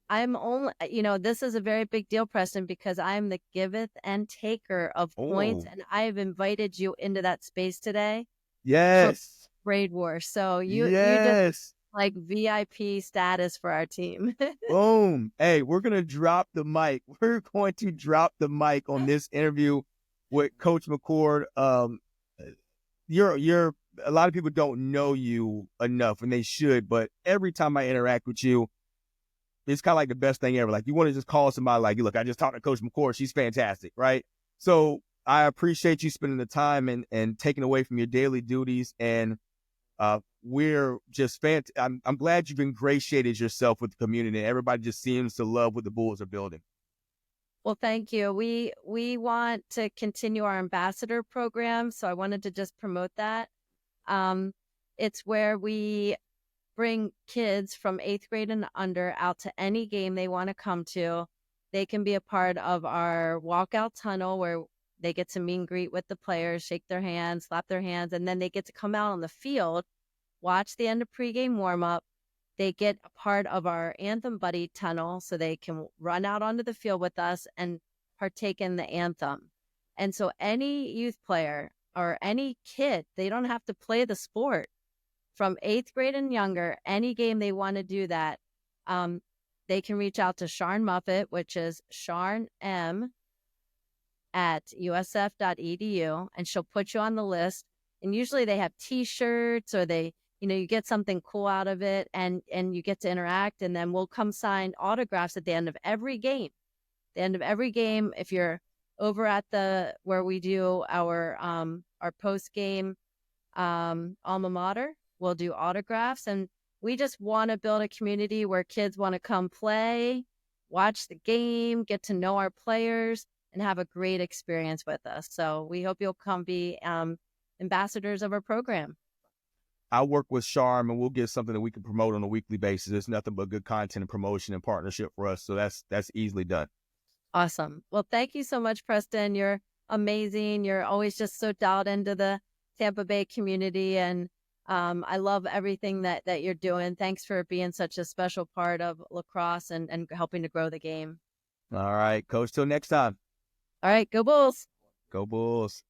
Speaker 1: I'm only, this is a very big deal, Preston, because I'm the giveth and taker of points, and I have invited you into that space today.
Speaker 2: Yes.
Speaker 1: Braid Wars. So you just like VIP status for our team.
Speaker 2: Boom. Hey, we're going to drop the mic. We're going to drop the mic on this interview with Coach McCord. You're a lot of people don't know you enough, and they should, but every time I interact with you, it's kind of like the best thing ever. Like, you want to just call somebody like, look, I just talked to Coach McCord. She's fantastic, right? So I appreciate you spending the time and taking away from your daily duties. And we're just I'm glad you've ingratiated yourself with the community. Everybody just seems to love what the Bulls are building.
Speaker 1: Well, thank you. We want to continue our ambassador program, so I wanted to just promote that. It's where we bring kids from 8th grade and under out to any game they want to come to. They can be a part of our walkout tunnel where they get to meet and greet with the players, shake their hands, slap their hands, and then they get to come out on the field, watch the end of pregame warm-up. They get a part of our Anthem Buddy tunnel so they can run out onto the field with us and partake in the anthem. And so any youth player or any kid, they don't have to play the sport. From 8th grade and younger, any game they want to do that, they can reach out to Sharn Muffet, which is sharnm@usf.edu, and she'll put you on the list. And usually they have T-shirts or you get something cool out of it, and you get to interact, and then we'll come sign autographs at the end of every game. The end of every game, if you're over at where we do our post-game alma mater, we'll do autographs, and we just want to build a community where kids want to come play, watch the game, get to know our players, and have a great experience with us. So we hope you'll come be ambassadors of our program.
Speaker 2: I'll work with Charm, and we'll get something that we can promote on a weekly basis. It's nothing but good content and promotion and partnership for us. So that's easily done.
Speaker 1: Awesome. Well, thank you so much, Preston. You're amazing. You're always just so dialed into the Tampa Bay community, and I love everything that you're doing. Thanks for being such a special part of lacrosse and helping to grow the game.
Speaker 2: All right, Coach. Till next time.
Speaker 1: All right. Go Bulls.
Speaker 2: Go Bulls.